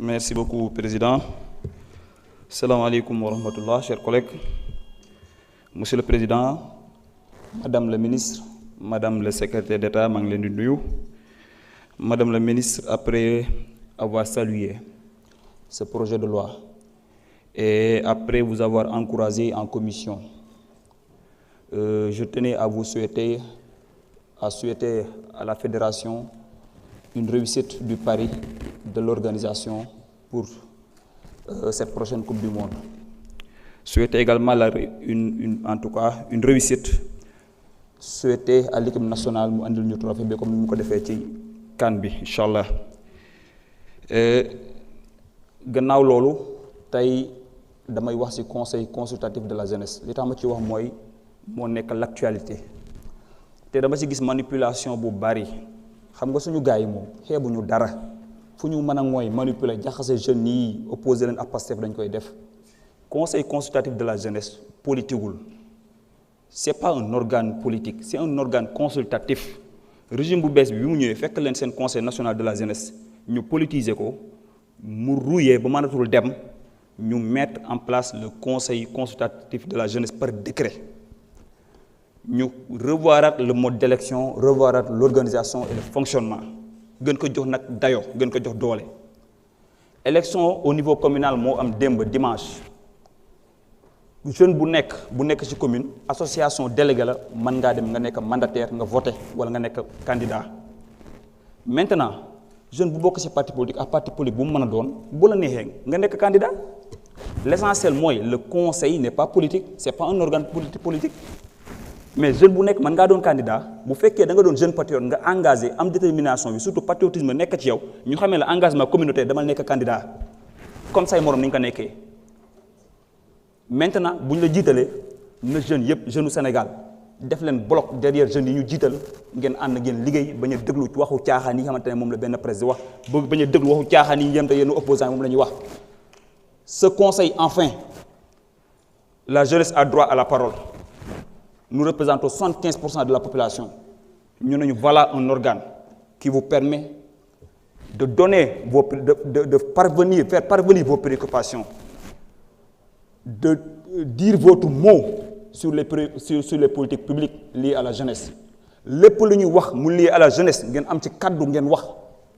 Merci beaucoup, Président. Salam alaikum wa rahmatullah, chers collègues. Monsieur le Président, Madame la Ministre, Madame le Secrétaire d'État, Madame la Ministre, après avoir salué ce projet de loi et après vous avoir encouragé en commission, je tenais à vous souhaiter à la Fédération une réussite du pari de l'organisation pour cette prochaine Coupe du Monde. Souhaiter également une réussite. Souhaiter à l'équipe nationale mu andil ñu trophée bi comme ni mu ko defee ci CAN bi incha allah gannaaw loolu tey damay wax ci conseil consultatif de la jeunesse li tax ma ci wax mooy moo nekk l'actualité te dama ci gis manipulation bu bari xam nga suñu gars yi moom xeebuñu dara fu ñu mën a mooy manipuler jaxase jeunes yi opposé leen ak Pastef dañ koy def conseil consultatif de la jeunesse politiqueul c'est pas un organe politique c'est un organe consultatif régime bu bees bi mu ñëwee fekk leen seen conseil national de la jeunesse ñu politiser ko mu rouillé ba mënatul dem ñu mettre en place le conseil consultatif de la jeunesse par décret ñu revoirat le mode d'élection revoirat l'organisation et le fonctionnement gën ko jox nag dayo gën ko jox doole élection au niveau communal moo am démb dimanche jeune bu nekk ci commune association délégué la mën ngaa dem nga nekk mandataire nga voté wala nga nekk candidat maintenant jeune bu bokk ci parti politique ak parti politique bu mu mën a doon bu la neexee nga nekk candidat l'essentiel mooy le conseil n'est pas politique c'est pas un organe politique mais jeune bu nekk mën ngaa doon candidat bu fekkee da nga doon jeune patriote nga engagé am détermination bi surtout patriotisme nekk ci yow ñu xamee la engagement communautaire demal nekk candidat comme say morom ni nga ko nekkee maintenant bu ñu la jiitalee na jeunes yëpp jeunes Sénégal def leen bloc derrière jeunes yi ñu jiital ngeen ànd ngeen liggéey bañ a déglu waxu caaxaan yi nga xamante ne moom la benn président wax bañ a déglu waxu caaxaan yi yem te yenn opposants moom la ñuy wax ce conseil enfin la jeunesse a droit à la parole. Nous représentons 75% de la population. Nous avons voilà un organe qui vous permet de donner faire parvenir vos préoccupations, de dire votre mot sur les politiques publiques liées à la jeunesse. Les politiques liées à la jeunesse, nous avons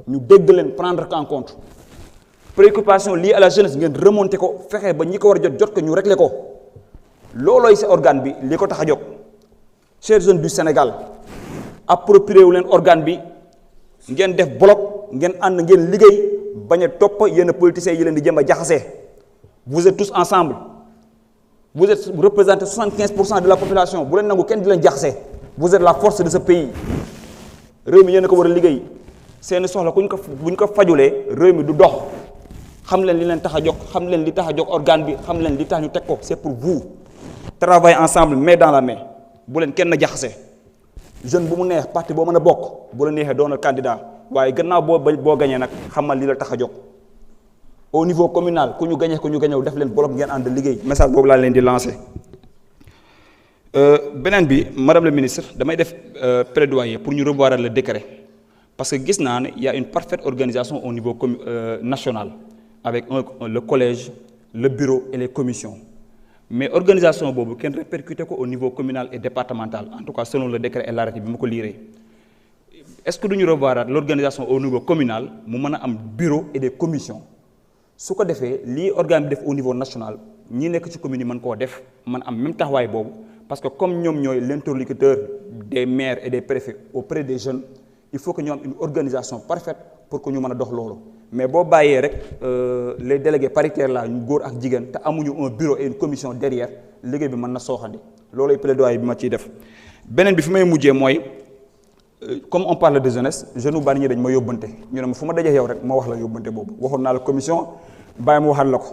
nous devons prendre en compte. Préoccupations liées à la jeunesse, nous remonter, faire que nous régler. C'est cet organe bi li ko tax a jóg chers jeunes du Sénégal approprié wu leen organe bi ngeen def bloc ngeen ànd ngeen liggéey bañ a topp yenn politiciens yi leen di jëm a jaxase vous êtes tous ensemble vous représentez 75% de la population bu leen nangu kenn di leen jaxase vous êtes la force de ce pays réew mi yéen ko war a liggéey seeni soxla bu ñu ko fajulee réew mi du dox xam leen li leen tax a jóg xam leen li tax a jóg organe bi xam leen li tax ñu teg ko c'est pour vous. Travailler ensemble main dans la main bu leen kenn jaxase jeune bu mu neex parti boo mën a bokk bu la neexee doon candidat waaye gannaaw boo gañee nag xamal li la tax a jóg au niveau communal ku ñu gañew def leen bloc ngeen ànd liggéey message boobu laa leen di lancer. beneen bi madame la ministre damay def plaidoyer pour ñu revoir le décret parce que gis naa ne y a une parfaite organisation au niveau national avec le collège le bureau et les commissions. Mais organisation bobu ken répercuté ko au niveau communal et départemental en tout cas selon le décret et l'arrêté bi mako liré est-ce que duñu revoir l'organisation au niveau communal mu meuna am bureau et des commissions su ko défé li organe def au niveau national ñi nek ci commune man ko def man am même taxaway bobu parce que comme ñom ñoy l'interlocuteur des maires et des préfets auprès des jeunes il faut que ñu am une organisation parfaite pour que ñu meuna dox lolu mais boo bàyyee rek les délégués paritaires là ñu góor ak jigéen te amuñu un bureau et une commission derrière liggéey bi mën na sooxandi loolay plaidoyer bi ma ciy def beneen bi fi may mujjee mooy comme on parle de jeunesse jeune bari ñi dañ ma yóbbante ñu ne ma fu ma dajee yow rek ma wax la yóbbante boobu waxoon naa la commission bàyyi ma waxal la ko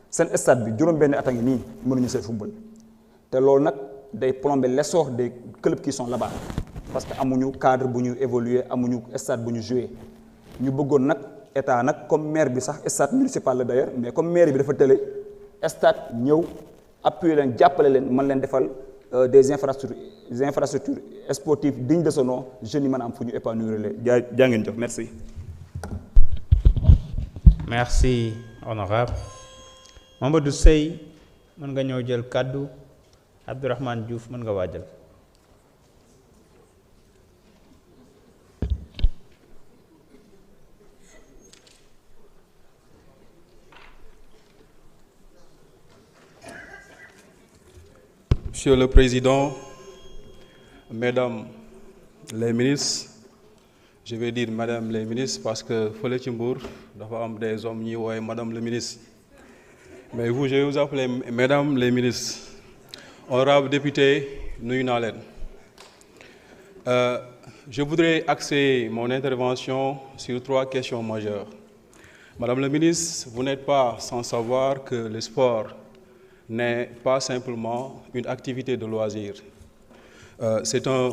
seen stade bi juróom-benn at a ngi nii mënuñu see football te loolu nag day plomber l'essor des clubs qui sont là-bas parce que amuñu cadre bu ñu évoluer amuñu stade bu ñu jouer ñu bëggoon nag état nag comme maire bi sax stade municipal la d'ailleurs mais comme maire bi dafa télé stade ñëw appuyer leen jàppale leen mën leen defal des infrastructures sportives dignes de ce nom jeunes yi mën a am fu ñu épanouir leen jaa ngeen jëf merci. Merci honorable. Mamadou Sey mën nga ñëw jël kàddu. Abdourahmane Diouf mën nga waajal. Monsieur le Président, Mesdames les ministres, je vais dire Madame les ministres parce que fële ci Mbour dafa am des hommes ñuy woowe Madame le ministre. Mais vous, je vais vous appeler Mesdames les ministres. Honorables députés, nuyu naa leen. Je voudrais axer mon intervention sur 3 questions majeures. Madame la ministre, vous n'êtes pas sans savoir que le sport n'est pas simplement une activité de loisir. C'est un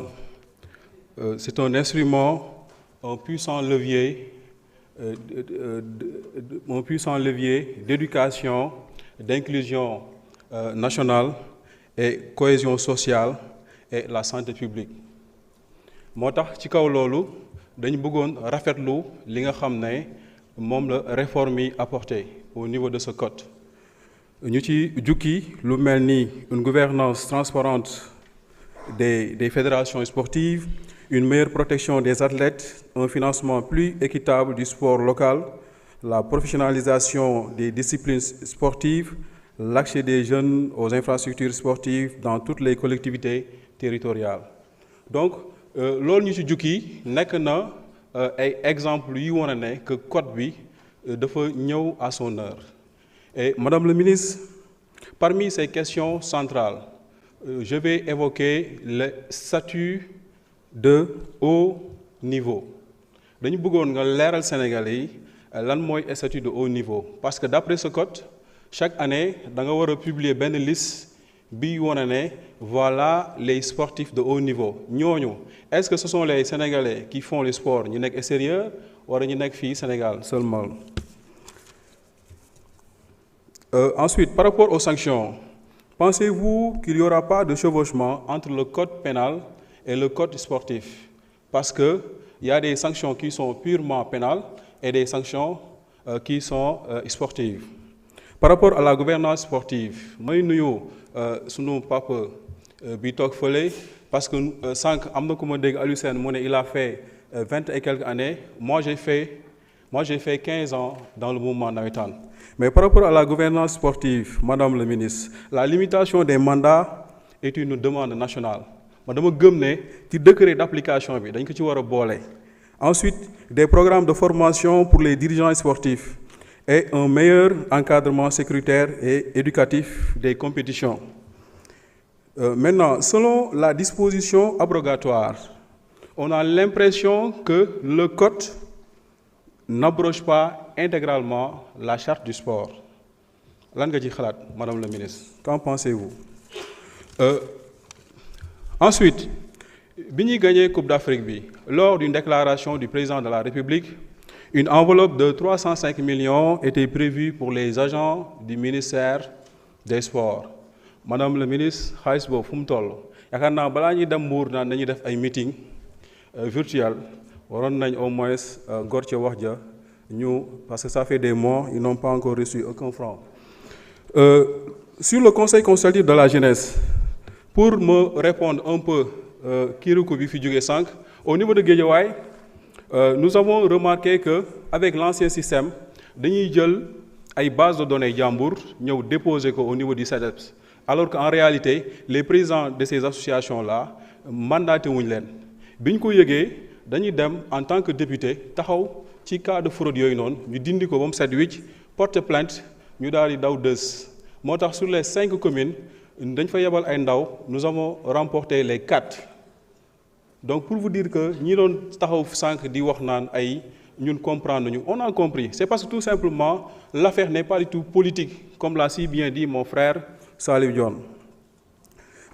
instrument, un puissant levier d'éducation, d'inclusion nationale et cohésion sociale et la santé publique. moo tax ci kaw loolu dañu bëggoon rafetlu li nga xam ne moom la réforme yi apporté au niveau de ce code. ñu ci jukki lu mel ni une gouvernance transparente des fédérations sportives, une meilleure protection des athlètes, un financement plus équitable du sport local, la professionnalisation des disciplines sportives, l'accès des jeunes aux infrastructures sportives dans toutes les collectivités territoriales. Donc loolu ñu ci jukki nekk na ay exemples yu wane ne que code bi dafa ñëw à son heure. Et Madame le ministre, parmi ces questions centrales, je vais évoquer le statut de haut niveau. dañu bëggoon nga leeral Sénégalais yi lan mooy statut de haut niveau parce que d'après ce code chaque année da nga war a publier benn liste bi wane ne voilà les sportifs de haut niveau ñooñu est-ce que ce sont les Sénégalais qui font le sport ñu nekk extérieur wala ñu nekk fii Sénégal seulement. Ensuite, par rapport aux sanctions, pensez-vous qu'il n'y aura pas de chevauchement entre le code pénal et le code sportif? Parce qu'il y a des sanctions qui sont purement pénales et des sanctions qui sont sportives. Par rapport à la gouvernance sportive, may nuyu sunu papa bi toog fële parce que sànq am na ku ma dégg Aliou Sène mu ne il a fait 20 et quelques années. Moi j'ai fait 15 ans dans le mouvement navétane. Mais par rapport à la gouvernance sportive, Madame le ministre, la limitation des mandats est une demande nationale. ma dama gëm ne ci décret d'application bi dañ ko ci war a boole. Ensuite, des programmes de formation pour les dirigeants sportifs et un meilleur encadrement sécuritaire et éducatif des compétitions. Maintenant, selon la disposition abrogatoire, on a l'impression que le code n'abroge pas intégralement la charte du sport. Lan nga ci xalaat, Madame la ministre? Qu'en pensez-vous? Ensuite, bi ñuy gagné Coupe d'Afrique bi, lors d'une déclaration du président de la République, une enveloppe de 305 millions était prévue pour les agents du ministère des Sports. Madame la ministre, xaalis boobu fu mu toll? Yaakaar naa balaa ñuy dem Mbour naan dañuy def ay meeting virtuel waroon nañ au moins gor ca wax ja ñu parce que ça fait des mois ils n'ont pas encore reçu aucun franc. Sur le conseil consultatif de la jeunesse, pour me répondre un peu kiriku bi fi jógee sànq, au niveau de Guédiawaye, nous avons remarqué que avec l'ancien système dañuy jël ay bases de données jàmbur ñëw déposer ko au niveau du CEDEPS, alors qu'en réalité les présidents de ces associations là mandaté wuñ leen. bi ñu ko yëgee dañuy dem en tant que député taxaw ci cas de fraude yooyu noonu ñu dindi ko ba mu set wicc, porter plainte, ñu daal di daw dës. moo tax sur les 5 communes dañ fa yebal ay ndaw, nous avons remporté les 4. Donc pour vous dire que ñi doon taxaw sànq di wax naan ay ñun comprendre ñu, on a compris. C'est parce que tout simplement l'affaire n'est pas du tout politique, comme l'a si bien dit mon frère Salif Dione.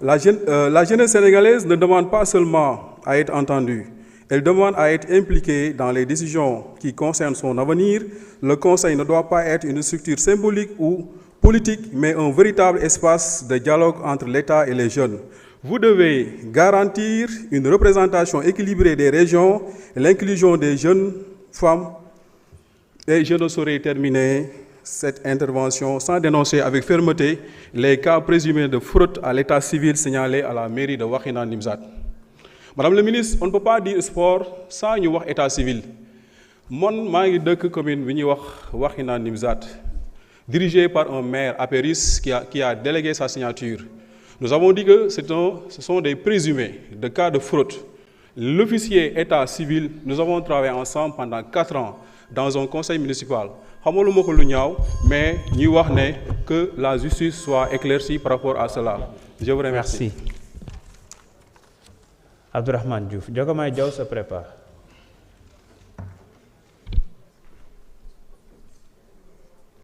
La jeunesse sénégalaise ne demande pas seulement à être entendue, elle demande à être impliquée dans les décisions qui concernent son avenir. Le Conseil ne doit pas être une structure symbolique ou politique, mais un véritable espace de dialogue entre l'État et les jeunes. Vous devez garantir une représentation équilibrée des régions, l'inclusion des jeunes femmes Et je ne saurais terminer cette intervention sans dénoncer avec fermeté les cas présumés de fraude à l'état civil signalés à la mairie de Wakhinane Nimzatt. Madame la ministre, on ne peut pas dire sport sans ñu wax état civil. Mon maa ngi dëkk commune bi ñuy wax Wakhinane Nimzatt, dirigé par un maire apériste qui a délégué sa signature. Nous avons dit que ce sont des présumés de cas de fraude. L'officier état civil, nous avons travaillé ensemble pendant 4 ans dans un conseil municipal. Xamaluma ko lu ñaaw, mais ñuy wax ne que la justice soit éclaircie par rapport à cela. Je vous remercie. Merci. Abdourahmane Diouf. Diogomaye Diaw se prépare.